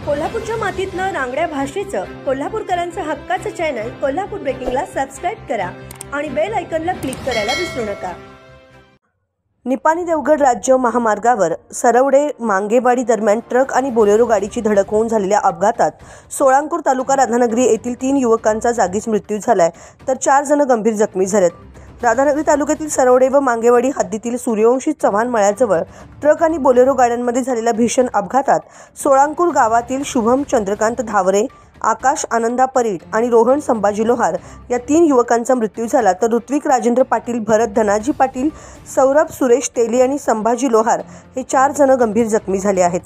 कोल्हापूरच्या मातीतलं रांगड्या भाषेचं कोल्हापूरकरांचं हक्काचं चॅनल कोल्हापूर ब्रेकिंगला सबस्क्राइब करा आणि बेल आयकॉनला क्लिक करायला विसरू नका। निपाणी देवगड राज्य महामार्गावर सरवडे मांगेवाडी दरम्यान ट्रक आणि बोलेरो गाडीची धडक होऊन झालेल्या अपघातात सोळांपूर तालुका राधानगरी येथील 3 युवकांचा जागीच मृत्यू झालाय, तर 4 जण गंभीर जखमी झालेत। राधानगरी तालुक्यातील सरवडे व मांगेवाडी हद्दीतील सूर्यवंशी चव्हाण मळ्याजवळ ट्रक आणि बोलेरो गाड्यांमध्ये झालेल्या भीषण अपघातात सोळांपूर गावातील शुभम चंद्रकांत धावरे, आकाश आनंदा परीट आणि रोहन संभाजी लोहार या 3 युवकांचा मृत्यू झाला, तर ऋत्विक राजेंद्र पाटील, भरत धनाजी पाटील, सौरभ सुरेश तेली आणि संभाजी लोहार हे 4 जण गंभीर जखमी झाले आहेत।